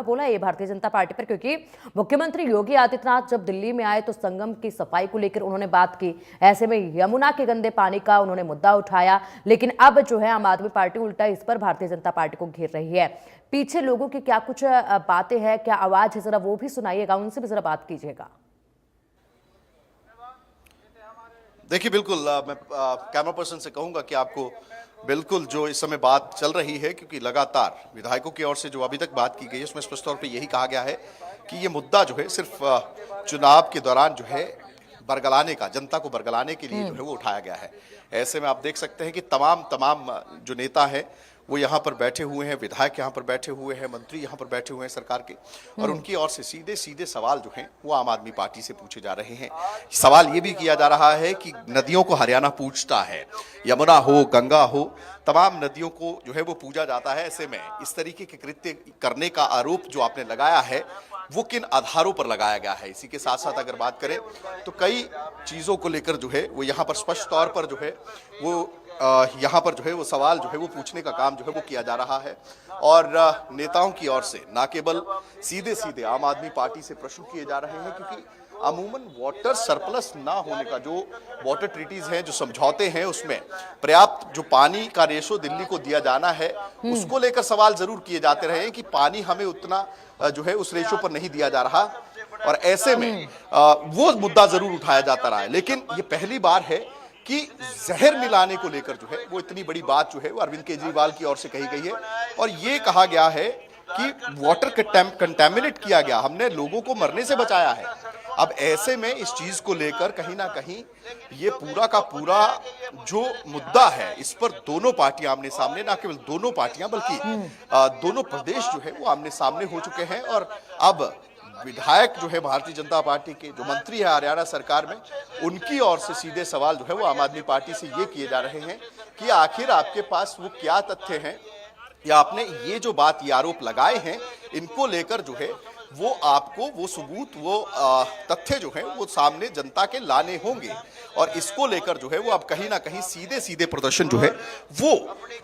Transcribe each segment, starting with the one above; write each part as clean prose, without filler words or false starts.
बोला ये भारतीय जनता पार्टी पर, क्योंकि मुख्यमंत्री योगी आदित्यनाथ जब दिल्ली में आए तो संगम की सफाई को लेकर उन्होंने बात की। ऐसे में यमुना के गंदे पानी का उन्होंने मुद्दा उठाया, लेकिन अब जो है आम आदमी पार्टी उल्टा इस पर भारतीय जनता पार्टी को घेर रही है। पीछे लोगों की क्या कुछ बातें हैं, क्या आवाज है, जरा वो भी सुनाइएगा, उनसे भी जरा बात कीजिएगा। देखिए, बिल्कुल मैं कैमरा पर्सन से कहूंगा कि आपको बिल्कुल जो इस समय बात चल रही है, क्योंकि लगातार विधायकों की ओर से जो अभी तक बात की गई है उसमें स्पष्ट तौर पे यही कहा गया है कि ये मुद्दा जो है सिर्फ चुनाव के दौरान जो है बरगलाने का, जनता को बरगलाने के लिए जो है वो उठाया गया है। ऐसे में आप देख सकते हैं कि तमाम जो नेता है वो यहाँ पर बैठे हुए हैं, विधायक यहाँ पर बैठे हुए हैं, मंत्री यहाँ पर बैठे हुए हैं सरकार के, और उनकी ओर से सीधे सीधे सवाल जो हैं वो आम आदमी पार्टी से पूछे जा रहे हैं। सवाल ये भी किया जा रहा है कि नदियों को हरियाणा पूजता है, यमुना हो, गंगा हो, तमाम नदियों को जो है वो पूजा जाता है। ऐसे में इस तरीके के कृत्य करने का आरोप जो आपने लगाया है वो किन आधारों पर लगाया गया है। इसी के साथ साथ अगर बात करें तो कई चीजों को लेकर जो है वो यहाँ पर स्पष्ट तौर पर जो है वो यहाँ पर जो है वो सवाल जो है वो पूछने का काम जो है वो किया जा रहा है। और नेताओं की ओर से ना केवल सीधे सीधे आम आदमी पार्टी से प्रश्न किए जा रहे हैं, क्योंकि अमूमन वाटर सरप्लस ना होने का, जो वाटर ट्रीटीज हैं, जो समझौते हैं, उसमें पर्याप्त जो पानी का रेशो दिल्ली को दिया जाना है उसको लेकर सवाल जरूर किए जाते रहे कि पानी हमें उतना जो है उस रेशो पर नहीं दिया जा रहा, और ऐसे में वो मुद्दा जरूर उठाया जाता रहा है। लेकिन ये पहली बार है कि जहर मिलाने को लेकर जो है वो इतनी बड़ी बात जो है वो अरविंद केजरीवाल की ओर से कही गई है, और ये कहा गया है कि वाटर कंटेमिनेट किया गया, हमने लोगों को मरने से बचाया है। अब ऐसे में इस चीज को लेकर कहीं ना कहीं ये पूरा का पूरा जो मुद्दा है इस पर दोनों पार्टियां आमने सामने, ना केवल दोनों पार्टियां बल्कि दोनों प्रदेश जो है वो आमने सामने हो चुके हैं। और अब विधायक जो है भारतीय जनता पार्टी के, जो मंत्री है हरियाणा सरकार में, उनकी ओर से सीधे सवाल जो है वो आम आदमी पार्टी से ये किए जा रहे हैं कि आखिर आपके पास वो क्या तथ्य हैं, या आपने ये जो बात, ये आरोप लगाए हैं, इनको लेकर जो है वो आपको वो सबूत, वो तथ्य जो है वो सामने जनता के लाने होंगे। और इसको लेकर जो है वो अब कहीं ना कहीं सीधे सीधे प्रदर्शन जो है वो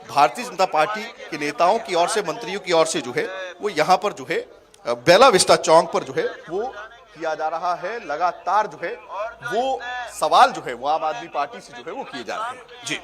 भारतीय जनता पार्टी के नेताओं की ओर से, मंत्रियों की ओर से जो है वो यहाँ पर जो है बेला विस्टा चौक पर जो है वो किया जा रहा है। लगातार जो है वो सवाल जो है वो आम आदमी पार्टी से जो है वो किए जा रहे हैं। जी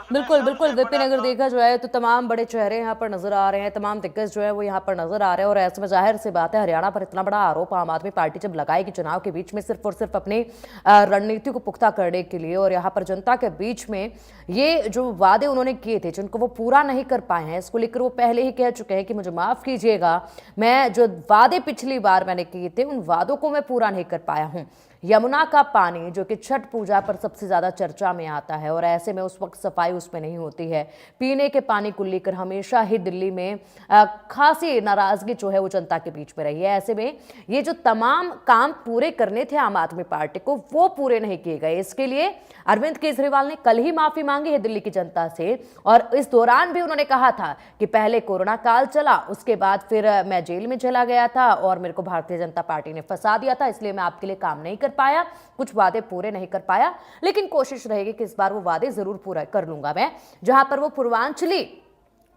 बिल्कुल बिल्कुल विपिन, अगर देखा जाए तो तमाम बड़े चेहरे यहाँ पर नजर आ रहे हैं, तमाम दिग्गज जो है वो यहाँ पर नजर आ रहे हैं, और ऐसे में जाहिर सी बात है हरियाणा पर इतना बड़ा आरोप आम आदमी पार्टी जब लगाएगी चुनाव के बीच में सिर्फ और सिर्फ अपनी रणनीति को पुख्ता करने के लिए, और यहाँ पर जनता के बीच में ये जो वादे उन्होंने किए थे जिनको वो पूरा नहीं कर पाए हैं, इसको लेकर वो पहले ही कह चुके हैं कि मुझे माफ कीजिएगा, मैं जो वादे पिछली बार मैंने किए थे उन वादों को मैं पूरा नहीं कर पाया हूँ। यमुना का पानी जो कि छठ पूजा पर सबसे ज्यादा चर्चा में आता है, और ऐसे में उस वक्त सफाई उसमें नहीं होती है। पीने के पानी को लेकर हमेशा ही दिल्ली में खासी नाराजगी जो है वो जनता के बीच में रही है। ऐसे में ये जो तमाम काम पूरे करने थे आम आदमी पार्टी को, वो पूरे नहीं किए गए। इसके लिए अरविंद केजरीवाल ने कल ही माफी मांगी है दिल्ली की जनता से, और इस दौरान भी उन्होंने कहा था कि पहले कोरोना काल चला, उसके बाद फिर मैं जेल में चला गया था और मेरे को भारतीय जनता पार्टी ने फंसा दिया था, इसलिए मैं आपके लिए काम नहीं कर पाया, कुछ वादे पूरे नहीं कर पाया, लेकिन कोशिश रहेगी कि इस बार वो वादे जरूर पूरा कर लूंगा मैं। जहां पर वो पूर्वांचली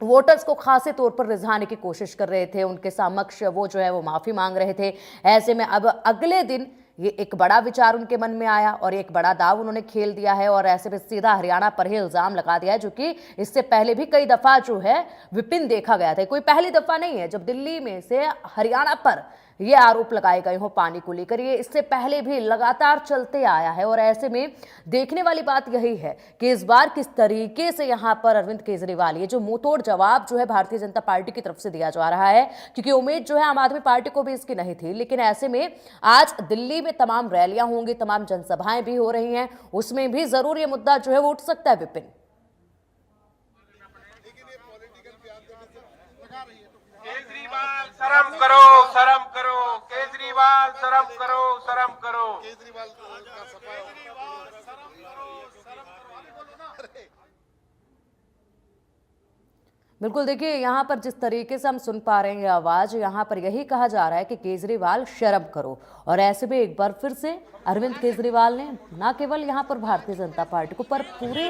वोटर्स को खासे तौर पर रिझाने की कोशिश कर रहे थे, उनके समक्ष वो जो है वो माफी मांग रहे थे। ऐसे में अब अगले दिन ये एक बड़ा विचार उनके मन में आया और एक बड़ा दाव उन्होंने खेल दिया है, और ऐसे में सीधा हरियाणा पर ही इल्जाम लगा दिया है, जो कि इससे पहले भी कई दफा जो है विपिन देखा गया था। कोई पहली दफा नहीं है जब दिल्ली में से हरियाणा पर ये आरोप लगाए गए हो पानी को लेकर, ये इससे पहले भी लगातार चलते आया है। और ऐसे में देखने वाली बात यही है कि इस बार किस तरीके से यहाँ पर अरविंद केजरीवाल ये जो मुंहतोड़ जवाब जो है भारतीय जनता पार्टी की तरफ से दिया जा रहा है, क्योंकि उम्मीद जो है आम आदमी पार्टी को भी इसकी नहीं थी। लेकिन ऐसे में आज दिल्ली में तमाम रैलियां होंगी, तमाम जनसभाएं भी हो रही हैं, उसमें भी जरूर ये मुद्दा जो है वो उठ सकता है विपिन। केजरीवाल शर्म करो, शर्म करो, केजरीवाल शर्म करो, शर्म करो, केजरीवाल का सफाई, शर्म करो, शर्म करो, बोलो ना। बिल्कुल, देखिए यहाँ पर जिस तरीके से हम सुन पा रहे हैं ये आवाज, यहाँ पर यही कहा जा रहा है कि केजरीवाल शर्म करो। और ऐसे में एक बार फिर से अरविंद केजरीवाल ने न केवल यहाँ पर भारतीय जनता पार्टी को पर पूरे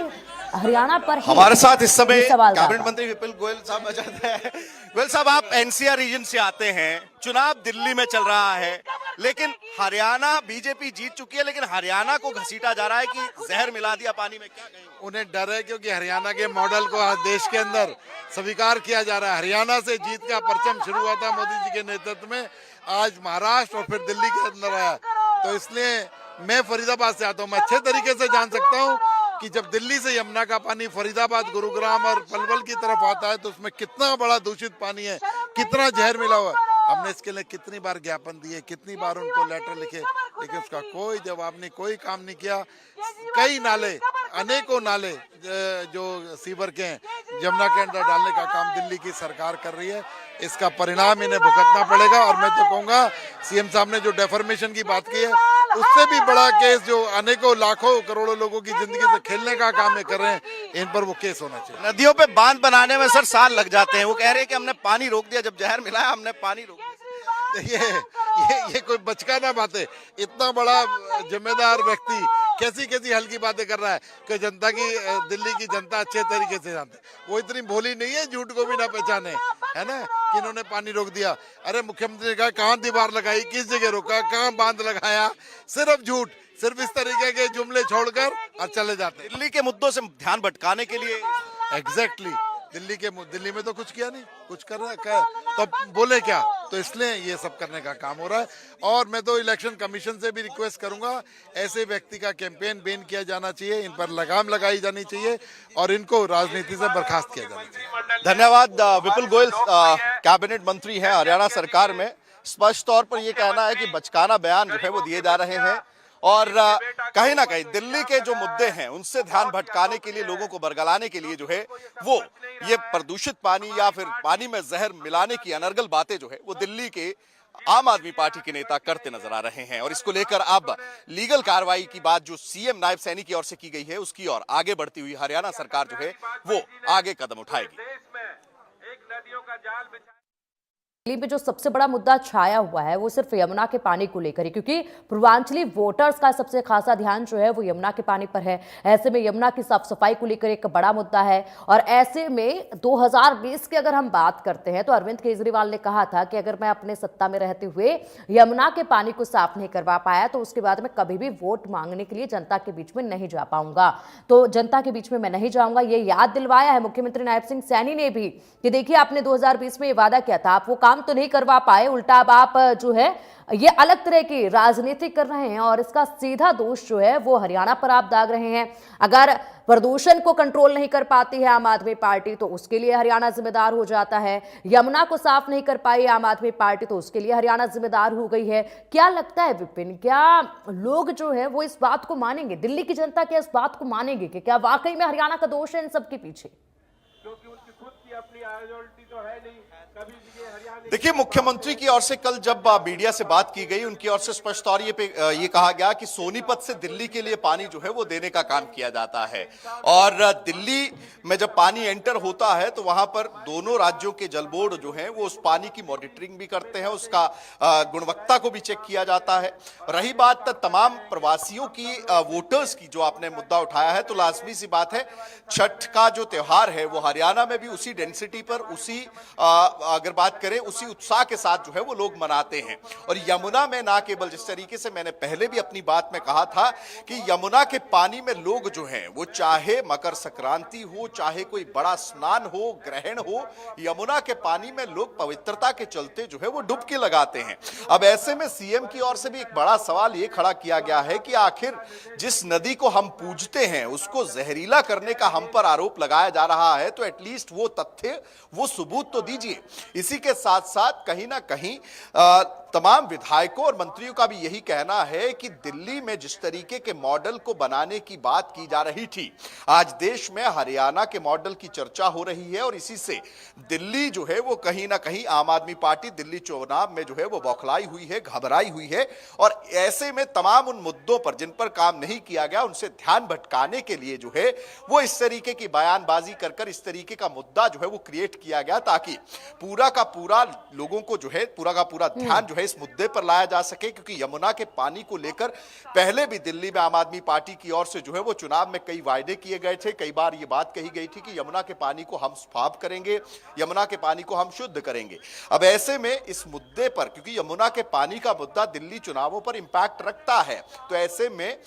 हरियाणा पर ही हमारे साथ इस समय ये सवाल कैबिनेट दागा। मंत्री विपुल गोयल साहब मौजूद हैं। गोयल साहब, आप एनसीआर रीजन से आते हैं, चुनाव दिल्ली में चल रहा है, लेकिन हरियाणा बीजेपी जीत चुकी है, लेकिन हरियाणा को घसीटा जा रहा है कि जहर मिला दिया पानी में, क्या कहेंगे? उन्हें डर है क्योंकि हरियाणा के मॉडल को आज देश के अंदर स्वीकार किया जा रहा है। हरियाणा से जीत का परचम शुरू हुआ था मोदी जी के नेतृत्व में, आज महाराष्ट्र और फिर दिल्ली के अंदर आया। तो इसलिए मैं फरीदाबाद से आता हूँ, मैं अच्छे तरीके से जान सकता हूँ कि जब दिल्ली से यमुना का पानी फरीदाबाद, गुरुग्राम और पलवल की तरफ आता है तो उसमें कितना बड़ा दूषित पानी है, कितना जहर मिला हुआ है। हमने इसके लिए कितनी बार ज्ञापन दिए, कितनी बार उनको लेटर लिखे, लेकिन उसका कोई जवाब नहीं, कोई काम नहीं किया। कई नाले, अनेकों नाले जो सीवर के हैं, यमुना के अंदर डालने का काम दिल्ली की सरकार कर रही है। इसका परिणाम इन्हें भुगतना पड़ेगा। और मैं तो कहूँगा सीएम साहब ने जो डेफर्मेशन की बात की है, उससे भी बड़ा केस जो अनेकों लाखों करोड़ों लोगों की जिंदगी से खेलने का काम ये कर रहे हैं, इन पर वो केस होना चाहिए। नदियों पे बांध बनाने में सर साल लग जाते हैं, वो कह रहे हैं कि हमने पानी रोक दिया, जब जहर मिला है हमने पानी रोक दिया। ये कोई बचकाना बात है। इतना बड़ा जिम्मेदार व्यक्ति कैसी कैसी हल्की बातें कर रहा है कि जनता की, दिल्ली की जनता अच्छे तरीके से जानते, वो इतनी भोली नहीं है झूठ को भी ना पहचाने, है ना, कि इन्होंने पानी रोक दिया। अरे मुख्यमंत्री ने कहा कहाँ दीवार लगाई, किस जगह रोका, कहाँ बांध लगाया, सिर्फ झूठ, सिर्फ इस तरीके के जुमले छोड़कर और चले जाते। दिल्ली के मुद्दों से ध्यान भटकाने के लिए एग्जैक्टली दिल्ली में तो कुछ किया नहीं, कुछ कर रहा है तो बोले क्या, तो इसलिए ये सब करने का काम हो रहा है। और मैं तो इलेक्शन कमीशन से भी रिक्वेस्ट करूंगा, ऐसे व्यक्ति का कैंपेन बैन किया जाना चाहिए, इन पर लगाम लगाई जानी चाहिए और इनको राजनीति से बर्खास्त किया जाना चाहिए। धन्यवाद। विपुल गोयल कैबिनेट मंत्री हैं हरियाणा सरकार में। स्पष्ट तौर पर यह कहना है कि बचकाना बयान जो है वो दिए जा रहे हैं और कहीं ना कहीं दिल्ली के जो मुद्दे हैं उनसे ध्यान भटकाने के लिए, लोगों को बरगलाने के लिए जो है वो ये प्रदूषित पानी या फिर पानी में जहर मिलाने की अनर्गल बातें जो है वो दिल्ली के आम आदमी पार्टी के नेता करते नजर आ रहे हैं। और इसको लेकर अब लीगल कार्रवाई की बात जो सीएम नायब सैनी की ओर से की गई है उसकी ओर आगे बढ़ती हुई हरियाणा सरकार जो है वो आगे कदम उठाएगी। देश में एक नदियों का जाल बिछा दिल्ली में जो सबसे बड़ा मुद्दा छाया हुआ है वो सिर्फ यमुना के पानी को लेकर ही, क्योंकि पूर्वांचली वोटर्स का सबसे खासा ध्यान जो है वो यमुना के पानी पर है। ऐसे में यमुना की साफ सफाई को लेकर एक बड़ा मुद्दा है। और ऐसे में 2020 की अगर हम बात करते हैं तो अरविंद केजरीवाल ने कहा था कि अगर मैं अपने सत्ता में रहते हुए यमुना के पानी को साफ नहीं करवा पाया तो उसके बाद मैं कभी भी वोट मांगने के लिए जनता के बीच में नहीं जा पाऊंगा। तो जनता के बीच में मैं नहीं जाऊंगा, ये याद दिलवाया है मुख्यमंत्री नायब सिंह सैनी ने भी कि देखिए आपने 2020 में ये वादा किया था, आप वो काम तो नहीं करवा पाए, उल्टा अब आप जो है ये अलग तरह की राजनीति कर रहे हैं और इसका सीधा दोष जो है वो हरियाणा पर आप दाग रहे हैं। अगर प्रदूषण को कंट्रोल नहीं कर पाती है आम आदमी पार्टी तो उसके लिए हरियाणा जिम्मेदार हो जाता है, यमुना को साफ नहीं कर पाई आम आदमी पार्टी तो उसके लिए हरियाणा जिम्मेदार हो गई है। क्या लगता है विपिन, क्या लोग जो है वो इस बात को मानेंगे, दिल्ली की जनता क्या इस बात को मानेंगे कि क्या वाकई में हरियाणा का दोष है इन सबके पीछे? क्योंकि उनकी खुद की अपनी आइडियोलॉजी तो है नहीं, कभी भी ये हरियाणा। देखिए, मुख्यमंत्री की ओर से कल जब मीडिया से बात की गई उनकी ओर से स्पष्ट तौर ये कहा गया कि सोनीपत से दिल्ली के लिए पानी जो है वो देने का काम किया जाता है। और दिल्ली में जब पानी एंटर होता है तो वहां पर दोनों राज्यों के जल बोर्ड जो है वो उस पानी की मॉनिटरिंग भी करते हैं, उसका गुणवत्ता को भी चेक किया जाता है। रही बात तमाम प्रवासियों की, वोटर्स की, जो आपने मुद्दा उठाया है, तो लाजमी सी बात है छठ का जो त्योहार है वो हरियाणा में भी उसी डेंसिटी पर, उसी अगर बात करें उसी उत्साह के साथ जो है वो लोग मनाते हैं। और यमुना में ना केवल, जिस तरीके से मैंने पहले भी अपनी बात में कहा था कि यमुना के पानी में लोग जो हैं वो चाहे मकर संक्रांति हो, चाहे कोई बड़ा स्नान हो, ग्रहण हो, यमुना के पानी में लोग पवित्रता के चलते जो है वो डुबकी लगाते हैं। अब ऐसे में सीएम की ओर से भी एक बड़ा सवाल ये खड़ा किया गया है कि आखिर जिस नदी को हम पूजते हैं उसको जहरीला करने का हम पर आरोप लगाया जा रहा है, तो एटलीस्ट वो तथ्य, वो सबूत तो दीजिए। इसी के साथ साथ कहीं ना कहीं तमाम विधायकों और मंत्रियों का भी यही कहना है कि दिल्ली में जिस तरीके के मॉडल को बनाने की बात की जा रही थी, आज देश में हरियाणा के मॉडल की चर्चा हो रही है और इसी से दिल्ली जो है वो कहीं ना कहीं आम आदमी पार्टी दिल्ली चुनाव में जो है वो बौखलाई हुई है, घबराई हुई है। और ऐसे में तमाम उन मुद्दों पर जिन पर काम नहीं किया गया उनसे ध्यान भटकाने के लिए जो है वो इस तरीके की बयानबाजी कर इस तरीके का मुद्दा जो है वो क्रिएट किया गया, ताकि पूरा का पूरा लोगों को जो है पूरा का पूरा ध्यान जो है इस मुद्दे पर लाया जा सके। क्योंकि यमुना के पानी को लेकर पहले भी दिल्ली में आम आदमी पार्टी की ओर से जो है वो चुनाव में कई वायदे किए गए थे, कई बार ये बात कही गई थी कि यमुना के पानी को हम साफ करेंगे, यमुना के पानी को हम शुद्ध करेंगे। अब ऐसे में इस मुद्दे पर, क्योंकि यमुना के पानी का मुद्दा दिल्ली चुनावों पर इंपैक्ट रखता है, तो ऐसे में